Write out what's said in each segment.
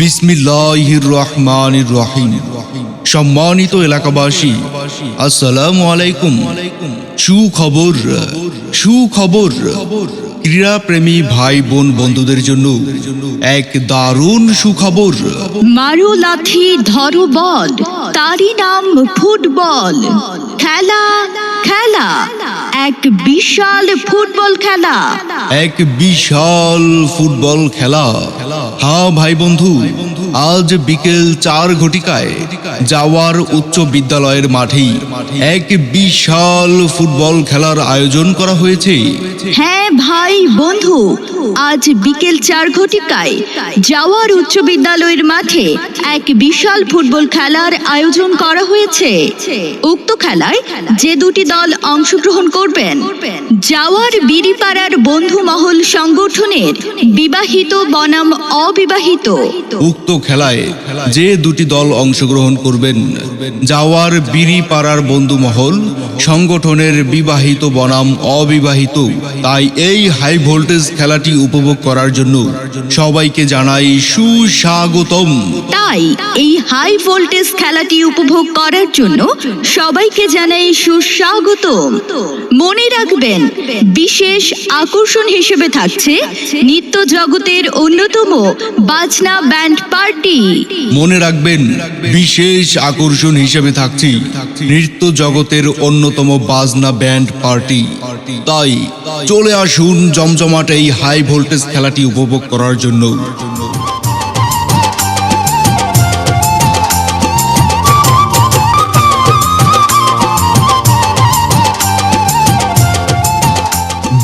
বিসমিল্লাহির রহমানির রহিম। সম্মানিত এলাকাবাসী, আসসালামু আলাইকুম। সুখবর ক্রীড়াপ্রেমী ভাই বোন বন্ধুদের জন্য এক দারুণ সুখবর। মারো লাথি ধরো বল, তারই নাম ফুটবল। খেলা খেলা এক বিশাল ফুটবল খেলা। এক বিশাল ফুটবল খেলা। হ্যাঁ ভাই বন্ধু, আজ বিকেল 4 ঘটিকায় জাওয়ার উচ্চ বিদ্যালয়ের মাঠেই এক বিশাল ফুটবল খেলার আয়োজন করা হয়েছে। হ্যাঁ ভাই বন্ধু, আজ বিকেল 4 ঘটিকায় জাওয়ার উচ্চ বিদ্যালয়ের মাঠে এক বিশাল ফুটবল খেলার আয়োজন করা হয়েছে। উক্ত খেলায় যে দুটি দল অংশগ্রহণ করবেন, জাওয়ার বিড়িপাড়ার বন্ধু মহল সংগঠনের বিবাহিত বনাম অবিবাহিত। উক্ত খেলায় যে দুটি দল অংশগ্রহণ করবেন, জাওয়ার বিড়িপাড়ার বন্ধু মহল সংগঠনের বিবাহিত বনাম অবিবাহিত। তাই এই হাই ভোল্টেজ খেলাটি উপভোগ করার জন্য সবাইকে জানাই সুস্বাগতম। তাই এই হাই ভোল্টেজ খেলাটি উপভোগ করার জন্য সবাইকে জানাই সুস্বাগতম। মনে রাখবেন, বিশেষ আকর্ষণ হিসেবে থাকছে নৃত্য জগতের অন্যতম বাজনা ব্যান্ড পার্টি। মনে রাখবেন, বিশেষ আকর্ষণ হিসেবে থাকছে নৃত্য জগতের অন্যতম বাজনা ব্যান্ড পার্টি। তাই চলে আসুন জমজমাট এই হাই ভোল্টেজ খেলাটি উপভোগ করার জন্য।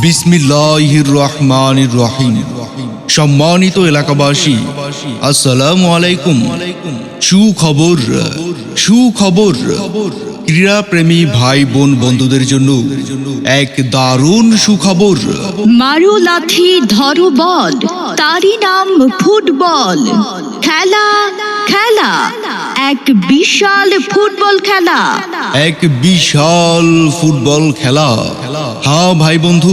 বিসমিল্লাহির রহমানির রহিম। সম্মানিত এলাকাবাসী, আসসালামু আলাইকুম। সুখবর ক্রীড়াপ্রেমী ভাই বোন বন্ধুদের জন্য এক দারুণ সুখবর। মারো লাথি ধরো বল, তারই নাম ফুটবল। খেলা খেলা এক বিশাল ফুটবল খেলা। এক বিশাল ফুটবল খেলা। হ্যাঁ ভাই বন্ধু,